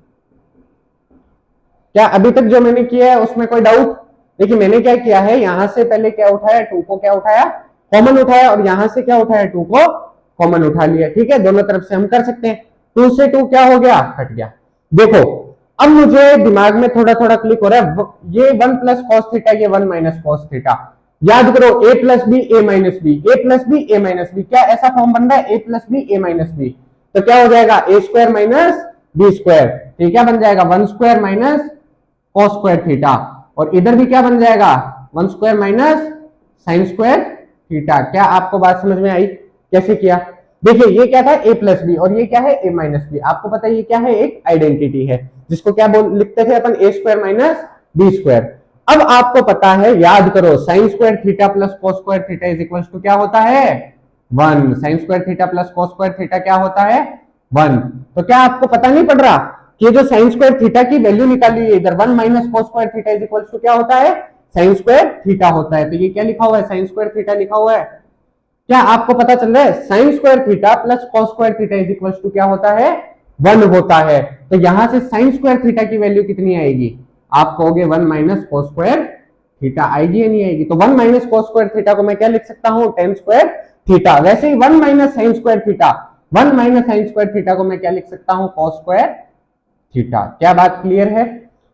क्या अभी तक जो मैंने किया है उसमें कोई डाउट? देखिए मैंने क्या किया है, यहां से पहले क्या उठाया, 2 को क्या उठाया, कॉमन उठाया, और यहां से क्या उठाया, 2 को कॉमन उठा लिया। ठीक है, दोनों तरफ से हम कर सकते हैं। 2 से 2 क्या हो गया, कट गया। देखो अब मुझे दिमाग में थोड़ा थोड़ा क्लिक हो रहा है, ये 1 + cos थीटा, ये 1 - cos थीटा। याद करो a + b a - b, a + b a - b, क्या ऐसा फॉर्म बन रहा है, a + b a - b। तो क्या हो जाएगा, a² - b²। ठीक, क्या बन जाएगा, 1² - cos² थीटा। और इधर भी क्या बन जाएगा, 1² - sin² थीटा। क्या आपको बात समझ में आई कैसे किया? देखिए ये क्या था, a + b, और ये क्या है, a - b। आपको पता है ये क्या है, एक आइडेंटिटी है, जिसको क्या लिखते थे अपन, a² - b²। अब आपको पता है, याद करो, sin² theta + cos² theta is equal to क्या होता है, 1। sin² थीटा + cos² थीटा क्या होता है, 1। तो क्या आपको पता नहीं पड़ रहा कि जो sin² थीटा की वैल्यू निकाली है इधर, 1 - cos² theta is equal to क्या होता है, sin² थीटा होता है। तो ये क्या लिखा हुआ है, sin² थीटा लिखा हुआ है। क्या आपको पता चल रहा है, sin² theta + cos² theta is equal to क्या होता है, 1 होता है। तो यहां से sin² थीटा की वैल्यू कितनी आएगी, आप कहोगे 1 - cos² थीटा आएगी या नहीं आएगी। तो 1 - cos² थीटा को मैं क्या लिख सकता हूं, tan² थीटा। वैसे ही 1 - sin² थीटा, 1 - sin² थीटा को मैं क्या लिख सकता हूं, cos² थीटा। क्या बात क्लियर है?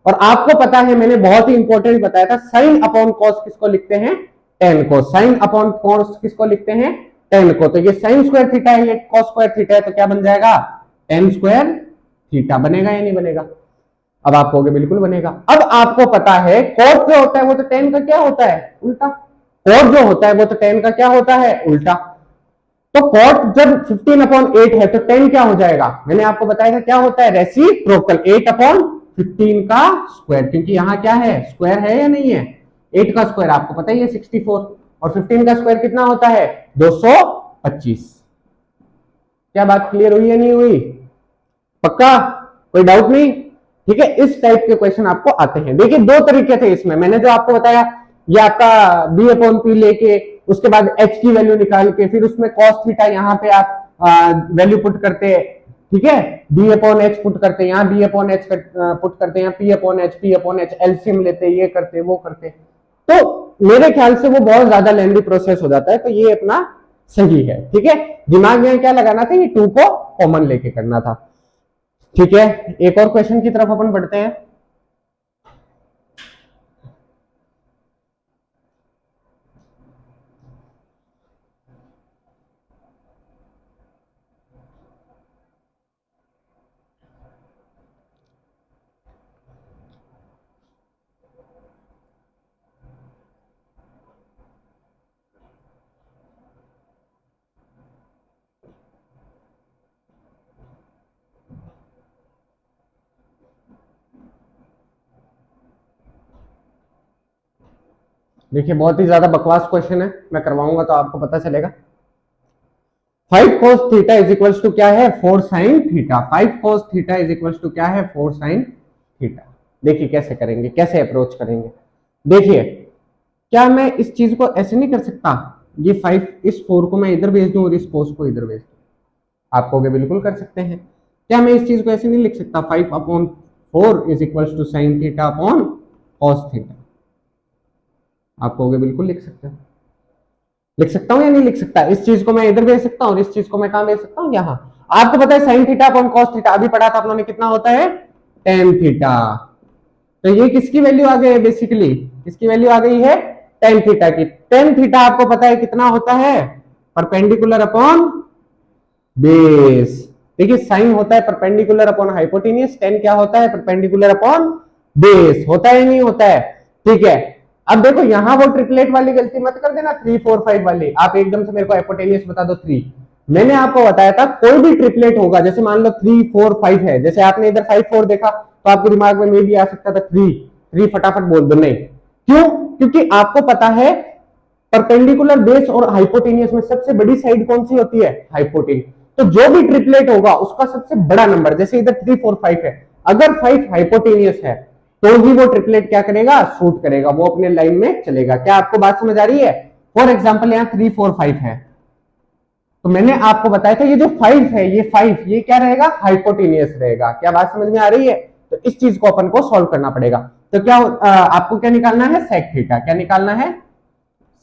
और आपको पता है मैंने बहुत ही इंपॉर्टेंट बताया था, साइन अपॉन कॉस किसको लिखते हैं, टेन को। साइन अपॉन कॉस किसको लिखते हैं, टेन को। तो ये sin² थीटा है, ये cos² थीटा है, तो क्या बन जाएगा, tan² थीटा। बनेगा या नहीं बनेगा? अब आप कहोगे बिल्कुल बनेगा। अब आपको पता है cos जो होता है वो तो tan का क्या होता है, उल्टा। cos जो होता है वो तो tan का क्या होता है, उल्टा। तो cot जब 15/8 है तो tan क्या हो जाएगा, मैंने आपको बताया था क्या होता है, रेसिप्रोकल, 8/15 का स्क्वायर। क्योंकि यहां क्या है, स्क्वायर है या नहीं है, 8 का स्क्वायर आपको पता ही है 64, और 15 का स्क्वायर कितना होता है, 225। क्या बात क्लियर हुई या नहीं हुई? पक्का, कोई डाउट नहीं? ठीक है, इस टाइप के क्वेश्चन आपको आते हैं। देखिए दो तरीके थे इसमें, मैंने जो आपको बताया, ये आपका b/p लेके उसके बाद h की वैल्यू निकाल के फिर उसमें cos थीटा यहाँ पे आप वैल्यू पुट करते हैं। ठीक है, b/h पुट करते हैं, यहाँ b/h पुट करते हैं, यहाँ p/h एलसीएम लेते हैं, ये करते वो करते। तो मेरे ख्याल से वो बहुत ज्यादा लेंदी प्रोसेस हो जाता है, तो ये अपना सही है। ठीक है, दिमाग में क्या लगाना था, ये 2 को कॉमन लेके करना था। ठीक है, एक और क्वेश्चन की तरफ अपन बढ़ते हैं। देखिए बहुत ही ज्यादा बकवास क्वेश्चन है, मैं करवाऊंगा तो आपको पता चलेगा। 5 cos theta is equals to क्या है, 4 sin theta. 5 cos theta is equals to क्या है, 4 sin थीटा। देखिए कैसे करेंगे, कैसे अप्रोच करेंगे। देखिए क्या मैं इस चीज को ऐसे नहीं कर सकता, ये 5, इस 4 को मैं इधर भेज दूं और इस cos को इधर भेज दूं। आप कहोगे बिल्कुल कर सकते हैं। क्या मैं इस चीज को ऐसे नहीं लिख सकता, 5/4 is equals to sin theta upon cos theta. आप कहोगे बिल्कुल लिख सकते हैं। लिख सकता हूं या नहीं लिख सकता, इस चीज को मैं इधर भेज सकता हूं और इस चीज को मैं कहां भेज सकता हूं, यहां। आपको पता है sin theta upon cos theta अभी पढ़ा था आप लोगों ने, कितना होता है, tan थीटा। तो ये किसकी वैल्यू आ गई है, बेसिकली किसकी वैल्यू आ गई है, tan थीटा की। tan थीटा आपको पता है कितना होता है, परपेंडिकुलर अपॉन बेस। देखिए साइन होता है परपेंडिकुलर अपॉन हाइपोटेन्यूज, tan क्या होता है, परपेंडिकुलर अपॉन बेस। होता है नहीं होता है? ठीक है, अब देखो यहां वो ट्रिपलेट वाली गलती मत कर देना, 3 4 5 वाली। आप एकदम से मेरे को हाइपोटेन्यूज बता दो 3। मैंने आपको बताया था कोई भी ट्रिपलेट होगा, जैसे मान लो 3 4 5 है, जैसे आपने इधर 5 4 देखा तो आपके दिमाग में भी आ सकता था 3 3 फटाफट बोल दो, नहीं। क्यों? क्योंकि आपको पता है परपेंडिकुलर बेस और हाइपोटेनियस में सबसे बड़ी साइड कौन सी होती है? हाइपोटेनियस। तो जो भी ट्रिपलेट होगा उसका सबसे बड़ा नंबर, जैसे इधर 3 4 5 है, अगर 5 हाइपोटेनियस है तो ही वो ट्रिपलेट क्या करेगा? शूट करेगा, वो अपने लाइन में चलेगा। क्या आपको बात समझ आ रही है? फॉर एग्जाम्पल यहाँ 3 4 5 है, तो मैंने आपको बताया था ये जो 5 है, ये 5 ये क्या रहेगा? हाइपोटेनियस रहेगा। क्या बात समझ में आ रही है? तो इस चीज को अपन को सॉल्व करना पड़ेगा। तो क्या आपको क्या निकालना है? Sec theta. क्या निकालना है?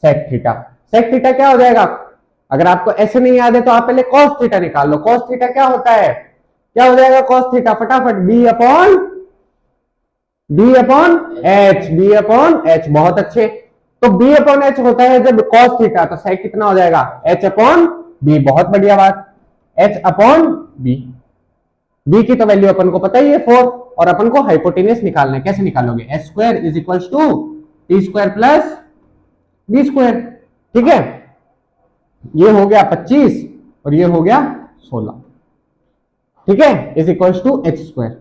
Sec theta. सेक थीटा क्या हो जाएगा? अगर आपको ऐसे नहीं याद है तो आप पहले कॉस थीटा निकाल लो। कॉस थीटा क्या होता है? क्या हो जाएगा कॉस थीटा? फटाफट B upon H. B upon H, बहुत अच्छे। तो बी अपॉन एच होता है जब कॉस थीटा, तो सेक कितना हो जाएगा? H upon B. बहुत बढ़िया बात, एच अपॉन बी। बी की तो वैल्यू अपन को पता ही है 4, और अपन को हाइपोटेनियस निकालना है। कैसे निकालोगे? H square is equal to T square plus B square. ठीक है, ये हो गया 25 और ये हो गया 16। ठीक है, is equal to H square.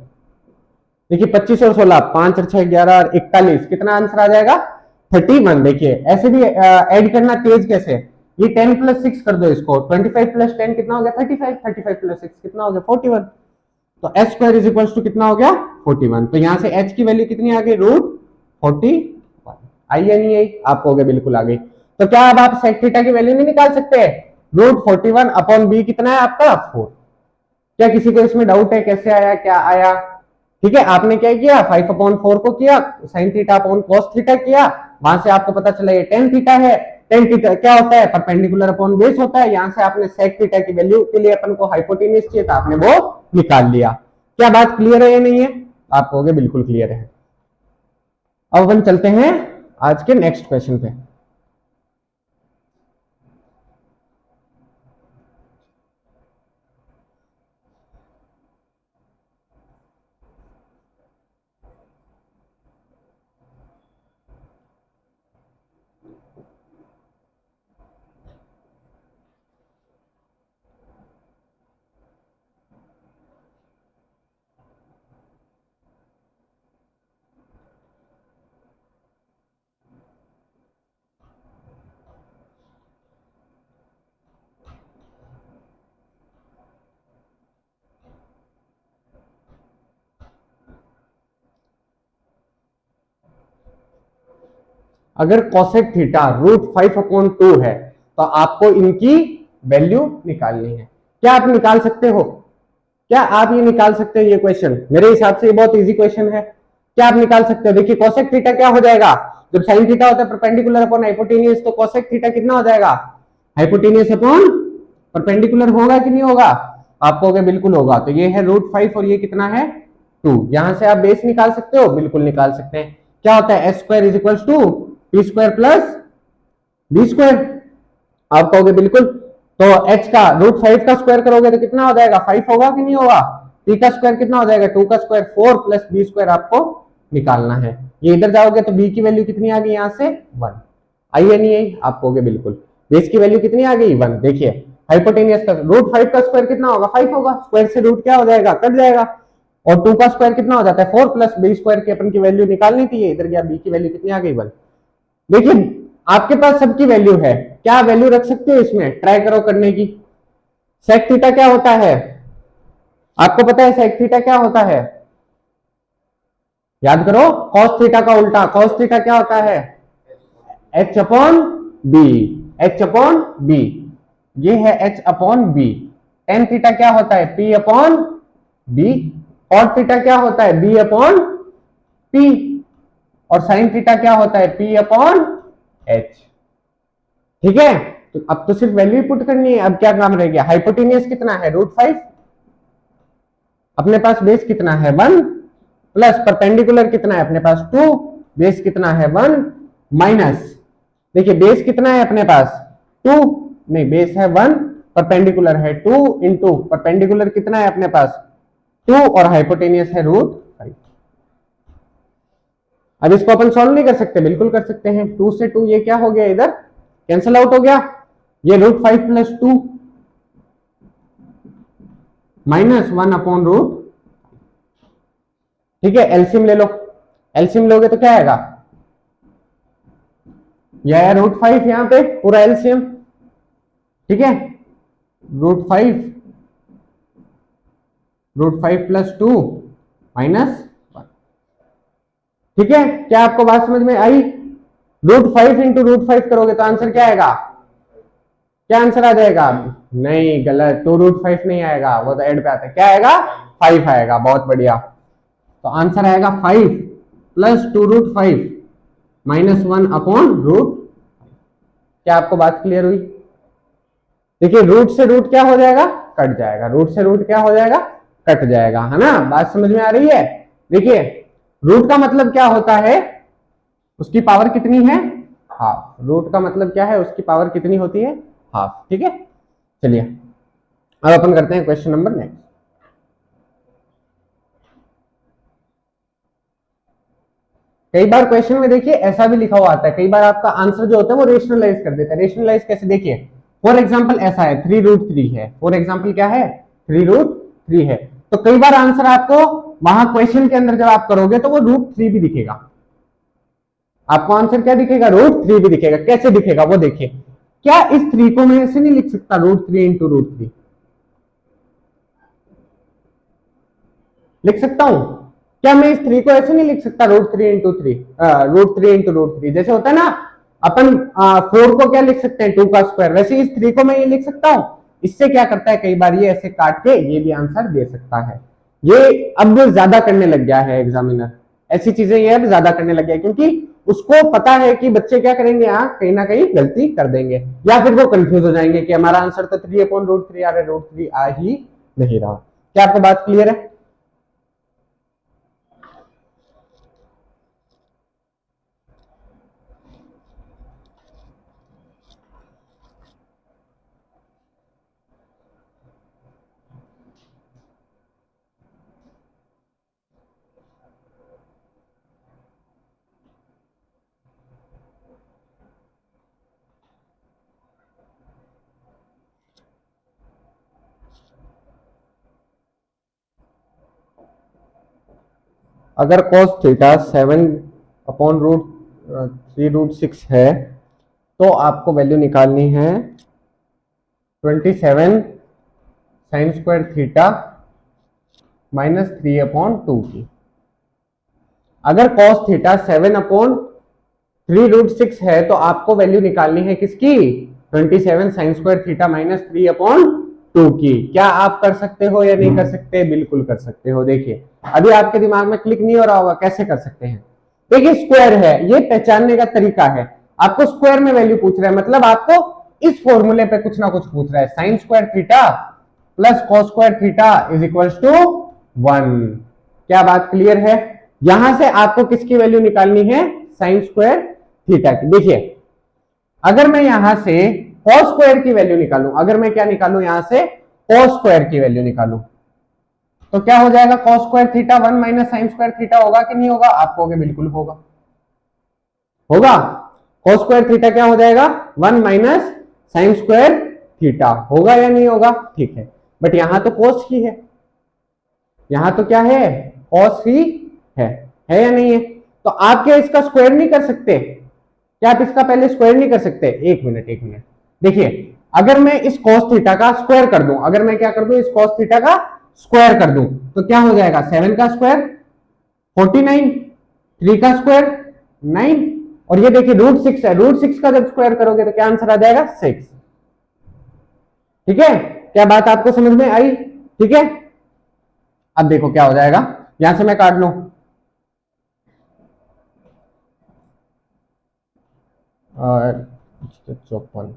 देखिए 25 और 16, 5 और 6 11 और 41, कितना आंसर आ जाएगा? 31। देखिए ऐसे भी ऐड करना तेज कैसे, ये 10 प्लस 6 कर दो इसको, 25 प्लस 10 कितना हो गया? 35, 35 प्लस 6 कितना हो गया? 41। तो H square is equal to कितना हो गया? 41। तो यहां से एच की वैल्यू कितनी आ गई? √41। आई या नहीं आई? आपको हो गया, बिल्कुल आ गई। तो क्या अब आप सेक थीटा की वैल्यू नहीं निकाल सकते? √41 अपॉन बी कितना है आपका? 4। क्या किसी को इसमें डाउट है कैसे आया, क्या आया? ठीक है, आपने क्या किया? 5/4 को किया, sine theta upon cos theta किया, वहां से आपको पता चला ये टेन थीटा है। टेन थीटा क्या होता है? परपेंडिकुलर अपॉन बेस होता है। यहां से आपने सेक थीटा की वैल्यू के लिए अपन को हाइपोटेन्यूज चाहिए था, आपने वो निकाल लिया। क्या बात क्लियर है या नहीं है? आप कहोगे बिल्कुल क्लियर है। अब अपन चलते हैं आज के नेक्स्ट क्वेश्चन पे। अगर कोसेक थीटा √5/2 है तो आपको इनकी वैल्यू निकालनी है। क्या आप निकाल सकते हो? क्या आप ये निकाल सकते हो? ये क्वेश्चन मेरे हिसाब से ये बहुत इजी क्वेश्चन है। क्या आप निकाल सकते हो? देखिए कोसेक थीटा क्या हो जाएगा? जब साइन थीटा होता है परपेंडिकुलर अपॉन हाइपोटेनियस, तो कोसेक थीटा कितना हो जाएगा? हाइपोटेनियस अपॉन परपेंडिकुलर होगा कि नहीं होगा? आपको होगा, बिल्कुल होगा। तो ये है √5 और ये कितना है? 2। यहां से आप बेस निकाल सकते हो, बिल्कुल निकाल सकते हैं। क्या होता है? H square is equal to T square plus B square. आप कहोगे बिल्कुल। तो h का √5 का स्क्वायर करोगे तो कितना हो जाएगा? 5 होगा कि नहीं होगा? t का स्क्वायर कितना हो जाएगा? 2 का स्क्वायर 4 प्लस बी स्क्वायर आपको निकालना है। ये इधर जाओगे तो b की वैल्यू कितनी आ गई? यहां से 1। आई या नहीं आई? आप कहोगे बिल्कुल। बेस की वैल्यू कितनी आ गई? 1। देखिए हाइपोटेनियस का √5 का स्क्वायर कितना होगा? 5 होगा। स्क्वायर से रूट क्या हो जाएगा? कट जाएगा। और 2 का स्क्वायर कितना हो जाता है? 4 प्लस बी स्क्वायर की अपन की वैल्यू निकालनी थी, इधर गया b की वैल्यू कितनी आ गई? 1। देखिए आपके पास सबकी वैल्यू है, क्या वैल्यू रख सकते हो इसमें? ट्राई करो करने की। सेक थीटा क्या होता है? आपको पता है सेक थीटा क्या होता है? याद करो, कॉस थीटा का उल्टा। कॉस थीटा क्या होता है? H upon B. H upon B, ये है H upon B. Tan theta क्या होता है? P upon B. Cot theta क्या होता है? B upon P. और साइन थीटा क्या होता है? P upon H. ठीक है, तो अब तो सिर्फ वैल्यू पुट करनी है। अब क्या काम रह गया? हाइपोटेनियस कितना है? √5। अपने पास बेस कितना है? 1 प्लस परपेंडिकुलर कितना है अपने पास? 2। बेस कितना है? 1 माइनस, देखिए बेस कितना है अपने पास? 2। नहीं, बेस है 1, परपेंडिकुलर है 2 इंटू परपेंडिकुलर कितना है अपने पास? 2 और हाइपोटेनियस है √5। अब इसको अपन सॉल्व नहीं कर सकते? बिल्कुल कर सकते हैं। 2 से 2 ये क्या हो गया? इधर कैंसिल आउट हो गया। ये √5 प्लस 2 माइनस 1 अपॉन √। ठीक है, एलसीएम ले लो। एलसीएम लोगे तो क्या आएगा? यह है √5 यहाँ पे पूरा एलसीएम, ठीक है, √5 प्लस 2 -1, ठीक है। क्या आपको बात समझ में आई? √5 इंटू √5 करोगे तो आंसर क्या आएगा? क्या आंसर आ जाएगा? नहीं, गलत, 2√5 नहीं आएगा, वो तो एड पे आता है। क्या आएगा? 5 आएगा। बहुत बढ़िया। तो आंसर आएगा 5 प्लस 2√5 -1 अपॉन √। क्या आपको बात क्लियर हुई? देखिए, रूट से रूट क्या हो जाएगा? कट जाएगा। रूट से रूट क्या हो जाएगा? कट जाएगा, है ना? बात समझ में आ रही है? देखिए, रूट का मतलब क्या होता है? उसकी पावर कितनी है? हाफ। रूट का मतलब क्या है? उसकी पावर कितनी होती है? हाफ, ठीक है। चलिए अब अपन करते हैं क्वेश्चन नंबर नेक्स्ट। कई बार क्वेश्चन में देखिए ऐसा भी लिखा हुआ आता है, कई बार आपका आंसर जो होता है वो रेशनलाइज कर देता है। रेशनलाइज कैसे? देखिए, फॉर एग्जांपल ऐसा है 3√3 है, फॉर एग्जांपल क्या है? 3√3 है। तो कई बार आंसर आपको वहां क्वेश्चन के अंदर जब आप करोगे तो वो √3 भी दिखेगा। आपको आंसर क्या दिखेगा? √3 भी दिखेगा। कैसे दिखेगा वो देखिए। क्या इस 3 को मैं ऐसे नहीं लिख सकता √3 इंटू √3? लिख सकता हूं क्या? मैं इस 3 को ऐसे नहीं लिख सकता √3 इंटू 3, √3 इंटू √3 जैसे होता है ना? अपन 4 को क्या लिख सकते हैं? 2 का स्क्वायर। वैसे इस 3 को मैं ये लिख सकता हूं। इससे क्या करता है, कई बार ये ऐसे काट के ये भी आंसर दे सकता है। ये अब ज्यादा करने लग गया है एग्जामिनर, ऐसी चीजें ये अब ज्यादा करने लग गया, क्योंकि उसको पता है कि बच्चे क्या करेंगे, यहाँ कहीं ना कहीं गलती कर देंगे, या फिर वो कंफ्यूज हो जाएंगे कि हमारा आंसर तो 3/√3 आ रहा है, √3 आ ही नहीं रहा। क्या आपको बात क्लियर है? अगर cos थीटा 7/√3√6 है तो आपको वैल्यू निकालनी है 27 साइन स्क्वायर थीटा -3/2 की। अगर cos थीटा 7/3√6 है तो आपको वैल्यू निकालनी है किसकी? 27 साइन स्क्वायर थीटा -3/2 की। क्या आप कर सकते हो या नहीं कर सकते? बिल्कुल कर सकते हो। देखिए, अभी आपके दिमाग में क्लिक नहीं हो रहा होगा कैसे कर सकते हैं। देखिए, स्क्वायर है, ये पहचानने का तरीका है। आपको स्क्वायर में वैल्यू पूछ रहा है, मतलब आपको इस फॉर्मूले पे कुछ ना कुछ पूछ रहा है। Sine square theta plus cos square theta is equal to 1। क्या बात क्लियर है? यहां से आपको किसकी वैल्यू निकालनी है? साइन स्क्वायर थीटा की। देखिए, अगर मैं यहां से कॉस स्क्वायर की वैल्यू निकालूं, अगर मैं क्या निकालूं यहां से कॉस स्क्वायर की वैल्यू निकालूं, तो क्या हो जाएगा? Cos square theta 1 minus sign square theta होगा कि नहीं होगा? आप कहोगे बिल्कुल होगा, होगा। कॉस स्क्वायर थीटा क्या हो जाएगा? 1 माइनस साइन स्क्वायर थीटा होगा या नहीं होगा? ठीक है, बट यहां तो कॉस ही है, यहां तो क्या है? कॉस ही है या नहीं है? तो आप क्या इसका स्क्वायर नहीं कर सकते? क्या आप इसका पहले स्क्वायर नहीं कर सकते? एक मिनट, एक मिनट। देखिए, अगर मैं इस cos थीटा का स्क्वायर कर दूं, अगर मैं क्या कर दूं, इस cos थीटा का स्क्वायर कर दूं, तो क्या हो जाएगा? 7 का स्क्वायर 49, 3 का स्क्वायर 9, और ये देखिए √6 है, √6 का जब स्क्वायर करोगे तो क्या आंसर आ जाएगा? 6। ठीक है, क्या बात आपको समझ में आई? ठीक है, अब देखो क्या हो जाएगा, यहां से मैं काट लूं, और 54,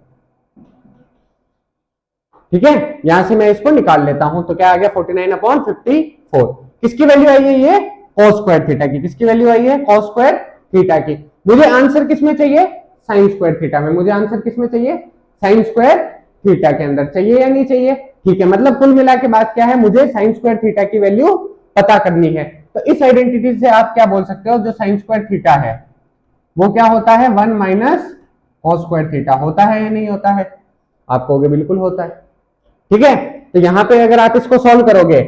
ठीक है, यहां से मैं इसको निकाल लेता हूं, तो क्या आ गया? 49/54। किसकी वैल्यू आई है? ये cos स्क्वायर थीटा की। किसकी वैल्यू आई है? cos स्क्वायर थीटा की। मुझे आंसर किसमें चाहिए? साइन स्क्वायर थीटा में। मुझे आंसर किसमें चाहिए? साइन स्क्वायर थीटा के अंदर चाहिए या नहीं चाहिए? ठीक है, मतलब कुल मिला के बात क्या है, मुझे साइन स्क्वायर थीटा की वैल्यू पता करनी है। तो इस आइडेंटिटी से आप क्या बोल सकते हो, जो साइन स्क्वायर थीटा है वो क्या होता है? 1 माइनस cos स्क्वायर थीटा होता है या नहीं होता है? आप कहोगे बिल्कुल होता है। ठीक है, तो यहां पे अगर आप इसको सॉल्व करोगे,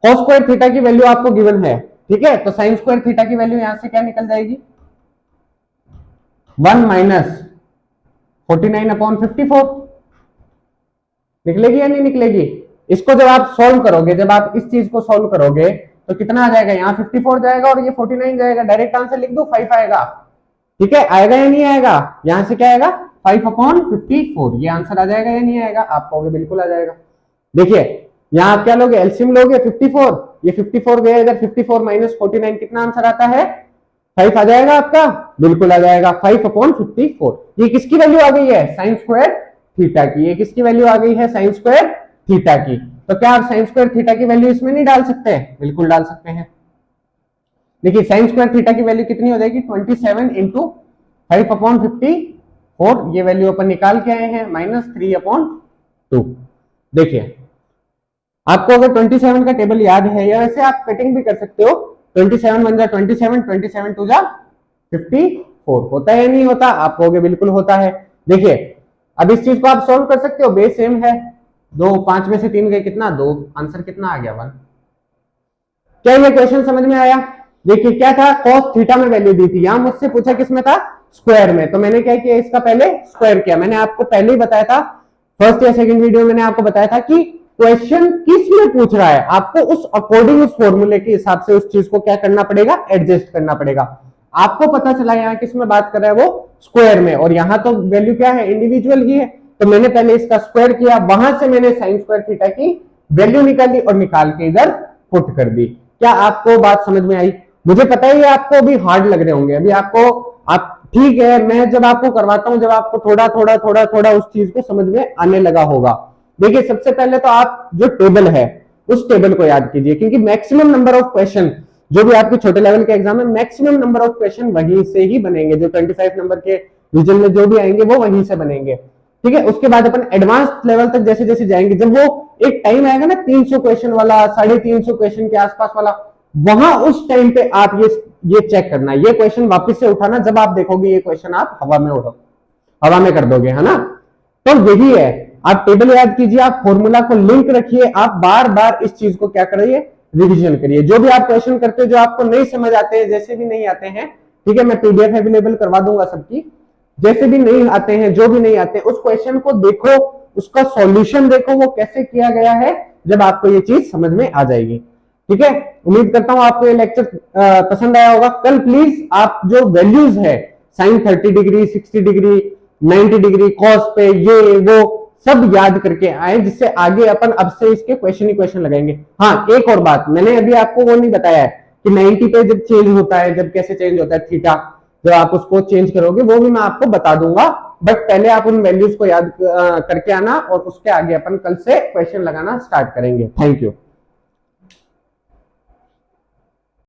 cos स्क्वायर थीटा की वैल्यू आपको गिवन है, ठीक है, तो साइन स्क्वायर थीटा की वैल्यू यहां से क्या निकल जाएगी? 1 माइनस 49/54 निकलेगी या नहीं निकलेगी? इसको जब आप सॉल्व करोगे, जब आप इस चीज को सॉल्व करोगे तो कितना आ जाएगा? यहाँ 54 जाएगा और ये 49 जाएगा। डायरेक्ट आंसर लिख दो, 5 आएगा। ठीक है, आएगा या नहीं आएगा? यहां से क्या आएगा? 5/54, ये आंसर आ जाएगा या नहीं आएगा? आप कहोगे बिल्कुल आ जाएगा। देखिए यहाँ आप क्या लोगे? एलसीएम लोगे 54, ये 54 गया इधर, 54 माइनस 49 कितना आंसर आता है? 5 आ जाएगा आपका, बिल्कुल आ जाएगा। 5/54। ये किसकी वैल्यू आ गई है? साइन स्क्वायर थीटा की। ये किसकी वैल्यू आ गई है? साइन स्क्वायर थीटा की। तो क्या आप साइन स्क्वायर थीटा की वैल्यू इसमें नहीं डाल सकते? बिल्कुल डाल सकते हैं। देखिए साइन स्क्वायर थीटा की वैल्यू कितनी हो जाएगी? 27 इंटू 5/54, ये वैल्यू अपन निकाल के आए हैं, -3/2। देखिए आपको अगर 27 का टेबल याद है, या वैसे आप कटिंग भी कर सकते हो, 27 बन जा 27, 27 2 जा 54, होता है या नहीं होता? आप कहोगे बिल्कुल होता है। देखिए अब इस चीज को आप सॉल्व कर सकते हो, बेस सेम है, 2 5 में से 3 गए, कितना? 2, आंसर कितना आ गया? 1। क्या ये क्वेश्चन समझ में आया? देखिए क्या था? cos थीटा में वैल्यू दी थी, यहां मुझसे पूछा किसमें था? स्क्वायर में। तो मैंने क्या किया? इसका पहले स्क्वायर किया। मैंने आपको पहले ही बताया था, फर्स्ट या सेकंड वीडियो मैंने आपको बताया था कि क्वेश्चन किस में पूछ रहा है, आपको उस अकॉर्डिंग, उस फॉर्मूले के हिसाब से उस चीज को क्या करना पड़ेगा? एडजस्ट करना पड़ेगा। आपको पता चला यहाँ किस में बात कर रहा है? वो स्क्वायर में। और यहाँ तो वैल्यू क्या है? इंडिविजुअल ही है। तो मैंने पहले इसका स्क्वायर किया, वहां से मैंने साइन स्क्वायर थीटा की वैल्यू निकाली और निकाल के इधर पुट कर दी। क्या आपको बात समझ में आई? मुझे पता ही है आपको अभी हार्ड लग रहे होंगे, अभी आपको, आप ठीक है, मैं जब आपको करवाता हूं, जब आपको थोड़ा थोड़ा थोड़ा थोड़ा उस चीज को समझ में आने लगा होगा। देखिए सबसे पहले तो आप जो टेबल है उस टेबल को याद कीजिए, क्योंकि मैक्सिमम नंबर ऑफ क्वेश्चन जो भी आपके छोटे लेवल के एग्जाम में, मैक्सिमम नंबर ऑफ क्वेश्चन वहीं से ही बनेंगे। जो 25 नंबर के रीजन में जो भी आएंगे वो वहीं से बनेंगे। ठीक है, उसके बाद अपन एडवांस लेवल तक जैसे जैसे जाएंगे, जब वो एक टाइम आएगा ना 300 क्वेश्चन वाला, 350 क्वेश्चन के आसपास वाला, वहां उस टाइम पे आप ये चेक करना, ये क्वेश्चन वापस से उठाना, जब आप देखोगे ये क्वेश्चन आप हवा में उठो, हवा में कर दोगे, है ना। तो यही है, आप टेबल याद कीजिए, आप फॉर्मूला को लिंक रखिए, आप बार बार इस चीज को क्या करिए? रिवीजन करिए। जो भी आप क्वेश्चन करते हो, जो आपको नहीं समझ आते हैं, जैसे भी नहीं आते हैं, ठीक है, मैं पीडीएफ अवेलेबल करवा दूंगा सबकी। जैसे भी नहीं आते हैं, जो भी नहीं आते, उस क्वेश्चन को देखो, उसका सॉल्यूशन देखो वो कैसे किया गया है, जब आपको ये चीज समझ में आ जाएगी। ठीक है, उम्मीद करता हूं आपको ये लेक्चर पसंद आया होगा। कल प्लीज आप जो वैल्यूज है, sine 30 degree, 60 degree, 90 degree, cos पे, ये वो सब याद करके आए, जिससे आगे अपन अब से इसके क्वेश्चन ही क्वेश्चन लगाएंगे। हाँ, एक और बात, मैंने अभी आपको वो नहीं बताया है कि 90 पे जब चेंज होता है, जब कैसे चेंज होता है थीटा, जब आप उसको चेंज करोगे, वो भी मैं आपको बता दूंगा। बट पहले आप उन वैल्यूज को याद करके आना, और उसके आगे अपन कल से क्वेश्चन लगाना स्टार्ट करेंगे। Thank you.